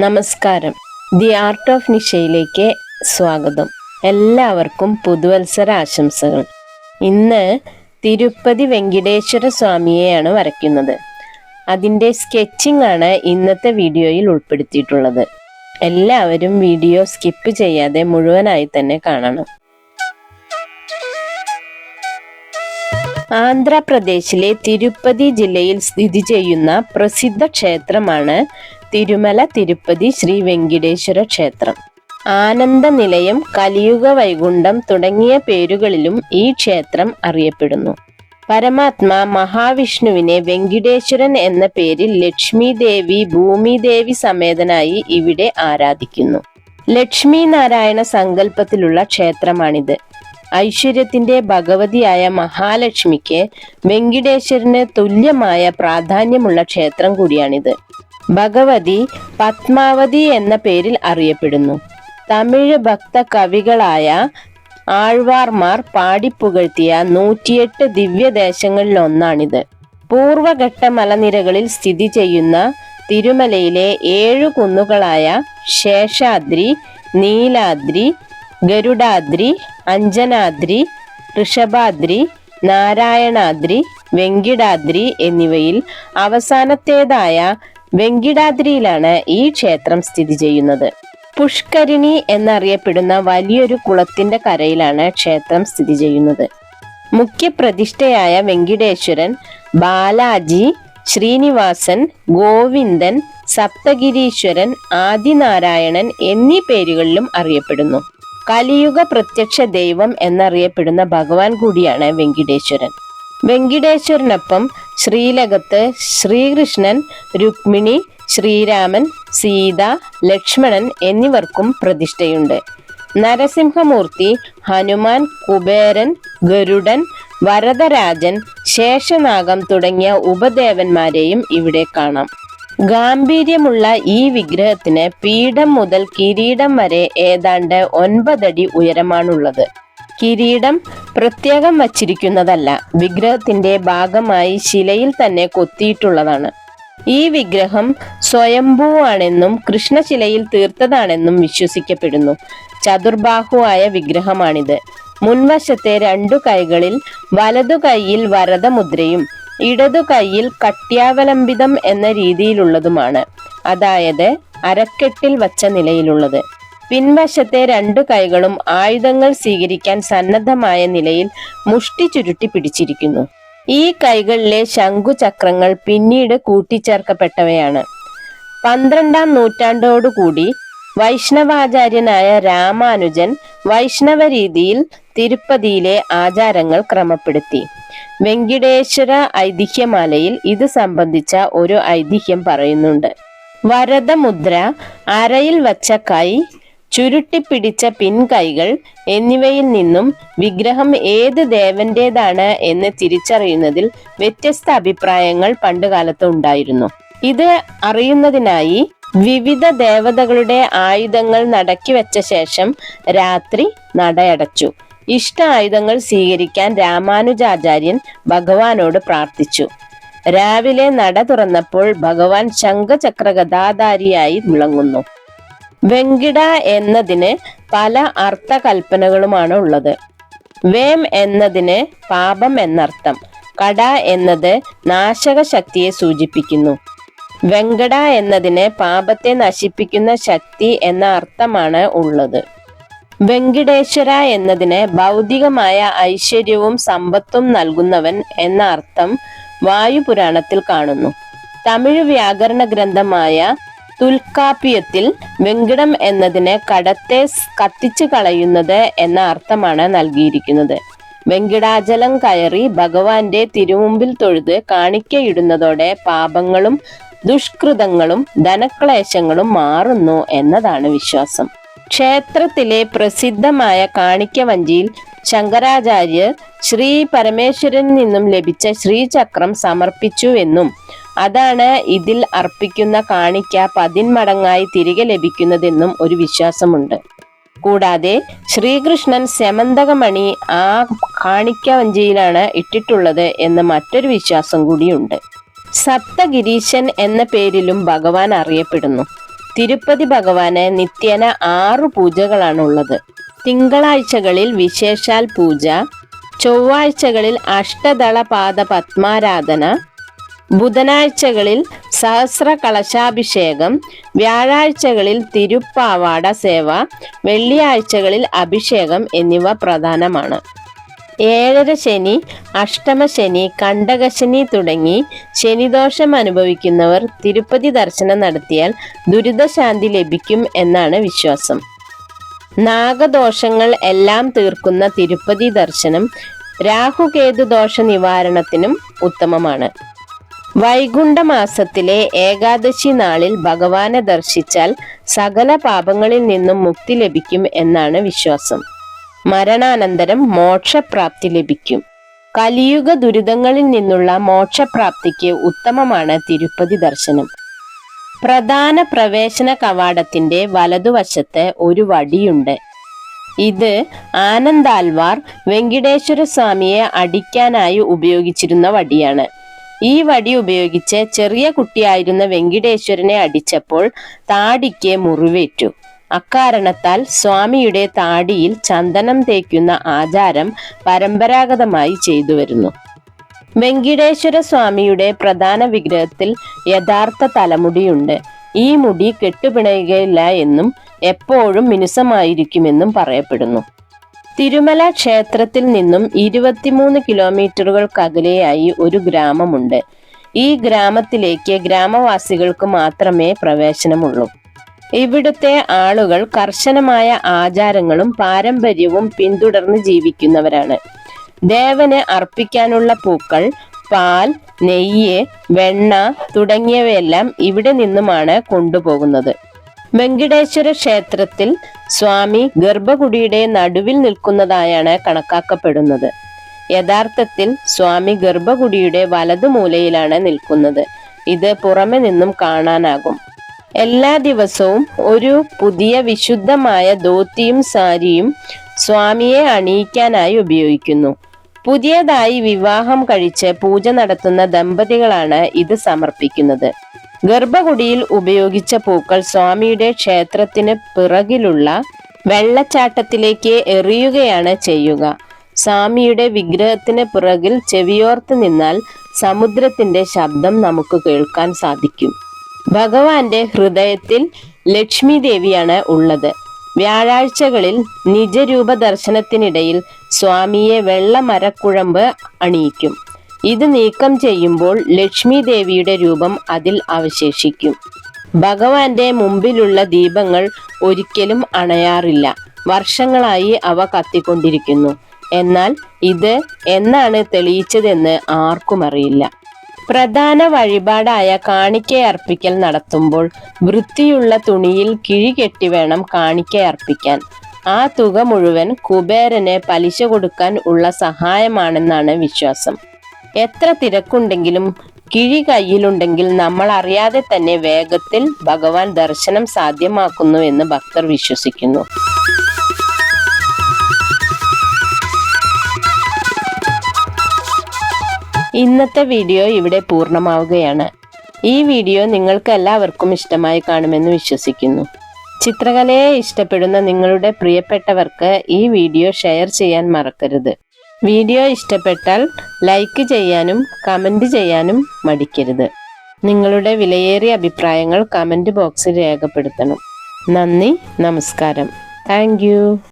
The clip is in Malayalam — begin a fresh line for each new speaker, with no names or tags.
നമസ്കാരം. ദി ആർട്ട് ഓഫ് നിഷയിലേക്ക് സ്വാഗതം. എല്ലാവർക്കും പുതുവത്സര ആശംസകൾ. ഇന്ന് തിരുപ്പതി വെങ്കിടേശ്വര സ്വാമിയെയാണ് വരയ്ക്കുന്നത്. അതിൻ്റെ സ്കെച്ചിങ് ആണ് ഇന്നത്തെ വീഡിയോയിൽ ഉൾപ്പെടുത്തിയിട്ടുള്ളത്. എല്ലാവരും വീഡിയോ സ്കിപ്പ് ചെയ്യാതെ മുഴുവനായി തന്നെ കാണണം. ആന്ധ്രാപ്രദേശിലെ തിരുപ്പതി ജില്ലയിൽ സ്ഥിതി ചെയ്യുന്ന പ്രസിദ്ധ ക്ഷേത്രമാണ് തിരുമല തിരുപ്പതി ശ്രീ വെങ്കിടേശ്വര ക്ഷേത്രം. ആനന്ദ നിലയം, കലിയുഗ വൈകുണ്ഠം തുടങ്ങിയ പേരുകളിലും ഈ ക്ഷേത്രം അറിയപ്പെടുന്നു. പരമാത്മാ മഹാവിഷ്ണുവിനെ വെങ്കിടേശ്വരൻ എന്ന പേരിൽ ലക്ഷ്മി ദേവി, ഭൂമിദേവി സമേതനായി ഇവിടെ ആരാധിക്കുന്നു. ലക്ഷ്മി നാരായണ സങ്കല്പത്തിലുള്ള ക്ഷേത്രമാണിത്. ഐശ്വര്യത്തിന്റെ ഭഗവതിയായ മഹാലക്ഷ്മിക്ക് വെങ്കിടേശ്വരന് തുല്യമായ പ്രാധാന്യമുള്ള ക്ഷേത്രം കൂടിയാണിത്. ഭഗവതി പത്മാവതി എന്ന പേരിൽ അറിയപ്പെടുന്നു. തമിഴ് ഭക്ത കവികളായ ആഴ്വാർമാർ പാടിപ്പുകഴ്ത്തിയ 108 ദിവ്യദേശങ്ങളിലൊന്നാണിത്. പൂർവഘട്ട മലനിരകളിൽ സ്ഥിതി ചെയ്യുന്ന തിരുമലയിലെ 7 കുന്നുകളായ ശേഷാദ്രി, നീലാദ്രി, ഗരുഡാദ്രി, അഞ്ജനാദ്രി, ഋഷഭാദ്രി, നാരായണാദ്രി, വെങ്കിടാദ്രി എന്നിവയിൽ അവസാനത്തേതായ വെങ്കിടാദ്രിയിലാണ് ഈ ക്ഷേത്രം സ്ഥിതി ചെയ്യുന്നത്. പുഷ്കരിണി എന്നറിയപ്പെടുന്ന വലിയൊരു കുളത്തിന്റെ കരയിലാണ് ക്ഷേത്രം സ്ഥിതി ചെയ്യുന്നത്. മുഖ്യപ്രതിഷ്ഠയായ വെങ്കിടേശ്വരൻ ബാലാജി, ശ്രീനിവാസൻ, ഗോവിന്ദൻ, സപ്തഗിരീശ്വരൻ, ആദിനാരായണൻ എന്നീ പേരുകളിലും അറിയപ്പെടുന്നു. കലിയുഗ പ്രത്യക്ഷ ദൈവം എന്നറിയപ്പെടുന്ന ഭഗവാൻ കൂടിയാണ് വെങ്കിടേശ്വരൻ. വെങ്കിടേശ്വരനൊപ്പം ശ്രീലകത്ത് ശ്രീകൃഷ്ണൻ, രുക്മിണി, ശ്രീരാമൻ, സീത, ലക്ഷ്മണൻ എന്നിവർക്കും പ്രതിഷ്ഠയുണ്ട്. നരസിംഹമൂർത്തി, ഹനുമാൻ, കുബേരൻ, ഗരുഡൻ, വരദരാജൻ, ശേഷനാഗം തുടങ്ങിയ ഉപദേവന്മാരെയും ഇവിടെ കാണാം. ഗാംഭീര്യമുള്ള ഈ വിഗ്രഹത്തിന് പീഠം മുതൽ കിരീടം വരെ ഏതാണ്ട് 9 അടി ഉയരമാണുള്ളത്. കിരീടം പ്രത്യേകം വച്ചിരിക്കുന്നതല്ല, വിഗ്രഹത്തിന്റെ ഭാഗമായി ശിലയിൽ തന്നെ കൊത്തിയിട്ടുള്ളതാണ്. ഈ വിഗ്രഹം സ്വയംഭൂവാണെന്നും കൃഷ്ണശിലയിൽ തീർത്തതാണെന്നും വിശ്വസിക്കപ്പെടുന്നു. ചതുർബാഹുവായ വിഗ്രഹമാണിത്. മുൻവശത്തെ 2 കൈകളിൽ വലതു കൈയിൽ വരദമുദ്രയും ഇടതു കൈയിൽ കട്യാവലംബിതം എന്ന രീതിയിലുള്ളതുമാണ്, അതായത് അരക്കെട്ടിൽ വച്ച നിലയിലുള്ളത്. പിൻവശത്തെ 2 കൈകളും ആയുധങ്ങൾ സ്വീകരിക്കാൻ സന്നദ്ധമായ നിലയിൽ മുഷ്ടി ചുരുട്ടി പിടിച്ചിരിക്കുന്നു. ഈ കൈകളിലെ ശംഖുചക്രങ്ങൾ പിന്നീട് കൂട്ടിച്ചേർക്കപ്പെട്ടവയാണ്. 12ാം നൂറ്റാണ്ടോടുകൂടി വൈഷ്ണവാചാര്യനായ രാമാനുജൻ വൈഷ്ണവ രീതിയിൽ തിരുപ്പതിയിലെ ആചാരങ്ങൾ ക്രമപ്പെടുത്തി. വെങ്കിടേശ്വര ഐതിഹ്യമാലയിൽ ഇത് സംബന്ധിച്ച ഒരു ഐതിഹ്യം പറയുന്നുണ്ട്. വരദമുദ്ര, അരയിൽ വച്ച കൈ, ചുരുട്ടിപ്പിടിച്ച പിൻകൈകൾ എന്നിവയിൽ നിന്നും വിഗ്രഹം ഏത് ദേവന്റേതാണ് എന്ന് തിരിച്ചറിയുന്നതിൽ വ്യത്യസ്ത അഭിപ്രായങ്ങൾ പണ്ടുകാലത്ത് ഉണ്ടായിരുന്നു. ഇത് അറിയുന്നതിനായി വിവിധ ദേവതകളുടെ ആയുധങ്ങൾ നടക്കി വെച്ച ശേഷം രാത്രി നടയടച്ചു. ഇഷ്ട ആയുധങ്ങൾ സ്വീകരിക്കാൻ രാമാനുജാചാര്യൻ ഭഗവാനോട് പ്രാർത്ഥിച്ചു. രാവിലെ നട തുറന്നപ്പോൾ ഭഗവാൻ ശംഖചക്രഗദാധാരിയായി വിളങ്ങുന്നു. വെങ്കിട എന്നതിന് പല അർത്ഥകൽപ്പനകളുമാണ് ഉള്ളത്. വേം എന്നതിന് പാപം എന്നർത്ഥം, കട എന്നത് നാശക ശക്തിയെ സൂചിപ്പിക്കുന്നു. വെങ്കട എന്നതിന് പാപത്തെ നശിപ്പിക്കുന്ന ശക്തി എന്ന അർത്ഥമാണ് ഉള്ളത്. വെങ്കിടേശ്വര എന്നതിന് ഭൗതികമായ ഐശ്വര്യവും സമ്പത്തും നൽകുന്നവൻ എന്ന അർത്ഥം വായുപുരാണത്തിൽ കാണുന്നു. തമിഴ് വ്യാകരണ ഗ്രന്ഥമായ തുൽക്കാപ്യത്തിൽ വെങ്കിടം എന്നതിന് കടത്തെ കത്തിച്ചു കളയുന്നത് എന്ന അർത്ഥമാണ് നൽകിയിരിക്കുന്നത്. വെങ്കിടാചലം കയറി ഭഗവാന്റെ തിരുമുമ്പിൽ തൊഴുത് കാണിക്കയിടുന്നതോടെ പാപങ്ങളും ദുഷ്കൃതങ്ങളും ധനക്ലേശങ്ങളും മാറുന്നു എന്നതാണ് വിശ്വാസം. ക്ഷേത്രത്തിലെ പ്രസിദ്ധമായ കാണിക്കവഞ്ചിയിൽ ശങ്കരാചാര്യർ ശ്രീ പരമേശ്വരനിൽ നിന്നും ലഭിച്ച ശ്രീചക്രം സമർപ്പിച്ചു എന്നും അതാണ് ഇതിൽ അർപ്പിക്കുന്ന കാണിക്ക 10 മടങ്ങായി തിരികെ ലഭിക്കുന്നതെന്നും ഒരു വിശ്വാസമുണ്ട്. കൂടാതെ ശ്രീകൃഷ്ണൻ സെമന്തകമണി ആ കാണിക്കവഞ്ചിയിലാണ് ഇട്ടിട്ടുള്ളത് എന്ന് മറ്റൊരു വിശ്വാസം കൂടിയുണ്ട്. സപ്തഗിരീശൻ എന്ന പേരിലും ഭഗവാൻ അറിയപ്പെടുന്നു. തിരുപ്പതി ഭഗവാന് നിത്യേന 6 പൂജകളാണുള്ളത്. തിങ്കളാഴ്ചകളിൽ വിശേഷാൽ പൂജ, ചൊവ്വാഴ്ചകളിൽ അഷ്ടദള പാദ പത്മാരാധന, ബുധനാഴ്ചകളിൽ സഹസ്ര കളശാഭിഷേകം, വ്യാഴാഴ്ചകളിൽ തിരുപ്പാവാട സേവ, വെള്ളിയാഴ്ചകളിൽ അഭിഷേകം എന്നിവ പ്രധാനമാണ്. 7 ശനി, അഷ്ടമശനി, കണ്ടകശനി തുടങ്ങി ശനിദോഷം അനുഭവിക്കുന്നവർ തിരുപ്പതി ദർശനം നടത്തിയാൽ ദുരിതശാന്തി ലഭിക്കും എന്നാണ് വിശ്വാസം. നാഗദോഷങ്ങൾ എല്ലാം തീർക്കുന്ന തിരുപ്പതി ദർശനം രാഹുകേതു ദോഷ നിവാരണത്തിനും ഉത്തമമാണ്. വൈകുണ്ഠ മാസത്തിലെ ഏകാദശി നാളിൽ ഭഗവാനെ ദർശിച്ചാൽ സകല പാപങ്ങളിൽ നിന്നും മുക്തി ലഭിക്കും എന്നാണ് വിശ്വാസം. മരണാനന്തരം മോക്ഷപ്രാപ്തി ലഭിക്കും. കലിയുഗ ദുരിതങ്ങളിൽ നിന്നുള്ള മോക്ഷപ്രാപ്തിക്ക് ഉത്തമമാണ് തിരുപ്പതി ദർശനം. പ്രധാന പ്രവേശന കവാടത്തിന്റെ വലതുവശത്ത് ഒരു വടിയുണ്ട്. ഇത് ആനന്ദാൽവാർ വെങ്കിടേശ്വര സ്വാമിയെ അടിക്കാനായി ഉപയോഗിച്ചിരുന്ന വടിയാണ്. ഈ വടി ഉപയോഗിച്ച് ചെറിയ കുട്ടിയായിരുന്ന വെങ്കിടേശ്വരനെ അടിച്ചപ്പോൾ താടിക്ക് മുറിവേറ്റു. അക്കാരണത്താൽ സ്വാമിയുടെ താടിയിൽ ചന്ദനം തേക്കുന്ന ആചാരം പരമ്പരാഗതമായി ചെയ്തു വരുന്നു. വെങ്കിടേശ്വര സ്വാമിയുടെ പ്രധാന വിഗ്രഹത്തിൽ യഥാർത്ഥ തലമുടിയുണ്ട്. ഈ മുടി കെട്ടുപിണയുകയില്ല എന്നും എപ്പോഴും മിനുസമായിരിക്കുമെന്നും പറയപ്പെടുന്നു. തിരുമല ക്ഷേത്രത്തിൽ നിന്നും 23 കിലോമീറ്ററുകൾക്കകലെയായി ഒരു ഗ്രാമമുണ്ട്. ഈ ഗ്രാമത്തിലേക്ക് ഗ്രാമവാസികൾക്ക് മാത്രമേ പ്രവേശനമുള്ളൂ. ഇവിടുത്തെ ആളുകൾ കർശനമായ ആചാരങ്ങളും പാരമ്പര്യവും പിന്തുടർന്ന് ജീവിക്കുന്നവരാണ്. ദേവന് അർപ്പിക്കാനുള്ള പൂക്കൾ, പാൽ, നെയ്യ്, വെണ്ണ തുടങ്ങിയവയെല്ലാം ഇവിടെ നിന്നുമാണ് കൊണ്ടുപോകുന്നത്. വെങ്കിടേശ്വര ക്ഷേത്രത്തിൽ സ്വാമി ഗർഭഗുഡിയുടെ നടുവിൽ നിൽക്കുന്നതായാണ് കണക്കാക്കപ്പെടുന്നത്. യഥാർത്ഥത്തിൽ സ്വാമി ഗർഭഗുഡിയുടെ വലതുമൂലയിലാണ് നിൽക്കുന്നത്. ഇത് പുറമെ നിന്നും കാണാനാകും. എല്ലാ ദിവസവും ഒരു പുതിയ വിശുദ്ധമായ ധോത്തിയും സാരിയും സ്വാമിയെ അണിയിക്കാനായി ഉപയോഗിക്കുന്നു. പുതിയതായി വിവാഹം കഴിച്ച് പൂജ നടത്തുന്ന ദമ്പതികളാണ് ഇത് സമർപ്പിക്കുന്നത്. ഗർഭഗുഡിയിൽ ഉപയോഗിച്ച പൂക്കൾ സ്വാമിയുടെ ക്ഷേത്രത്തിന് പിറകിലുള്ള വെള്ളച്ചാട്ടത്തിലേക്ക് എറിയുകയാണ് ചെയ്യുക. സ്വാമിയുടെ വിഗ്രഹത്തിന് പിറകിൽ ചെവിയോർത്ത് നിന്നാൽ സമുദ്രത്തിന്റെ ശബ്ദം നമുക്ക് കേൾക്കാൻ സാധിക്കും. ഭഗവാന്റെ ഹൃദയത്തിൽ ലക്ഷ്മി ദേവിയാണ് ഉള്ളത്. വ്യാഴാഴ്ചകളിൽ നിജരൂപ ദർശനത്തിനിടയിൽ സ്വാമിയെ വെള്ള മരക്കുഴമ്പ് അണിയിക്കും. ഇത് നീക്കം ചെയ്യുമ്പോൾ ലക്ഷ്മി ദേവിയുടെ രൂപം അതിൽ അവശേഷിക്കും. ഭഗവാന്റെ മുമ്പിലുള്ള ദീപങ്ങൾ ഒരിക്കലും അണയാറില്ല. വർഷങ്ങളായി അവ കത്തിക്കൊണ്ടിരിക്കുന്നു. എന്നാൽ ഇത് എന്നാണ് തെളിയിച്ചതെന്ന് ആർക്കും അറിയില്ല. പ്രധാന വഴിപാടായ കാണിക്കയർപ്പിക്കൽ നടത്തുമ്പോൾ വൃത്തിയുള്ള തുണിയിൽ കിഴി കെട്ടി വേണം കാണിക്കയർപ്പിക്കാൻ. ആ തുക മുഴുവൻ കുബേരന് പലിശ കൊടുക്കാൻ ഉള്ള സഹായമാണെന്നാണ് വിശ്വാസം. എത്ര തിരക്കുണ്ടെങ്കിലും കിഴി കയ്യിലുണ്ടെങ്കിൽ നമ്മൾ അറിയാതെ തന്നെ വേഗത്തിൽ ഭഗവാൻ ദർശനം സാധ്യമാക്കുന്നു എന്ന് ഭക്തർ വിശ്വസിക്കുന്നു. ഇന്നത്തെ വീഡിയോ ഇവിടെ പൂർണ്ണമാവുകയാണ്. ഈ വീഡിയോ നിങ്ങൾക്ക് എല്ലാവർക്കും ഇഷ്ടമായി കാണുമെന്ന് വിശ്വസിക്കുന്നു. ചിത്രകലയെ ഇഷ്ടപ്പെടുന്ന നിങ്ങളുടെ പ്രിയപ്പെട്ടവർക്ക് ഈ വീഡിയോ ഷെയർ ചെയ്യാൻ മറക്കരുത്. വീഡിയോ ഇഷ്ടപ്പെട്ടാൽ ലൈക്ക് ചെയ്യാനും കമന്റ് ചെയ്യാനും മടിക്കരുത്. നിങ്ങളുടെ വിലയേറിയ അഭിപ്രായങ്ങൾ കമന്റ് ബോക്സിൽ രേഖപ്പെടുത്തണം. നന്ദി, നമസ്കാരം. Thank you.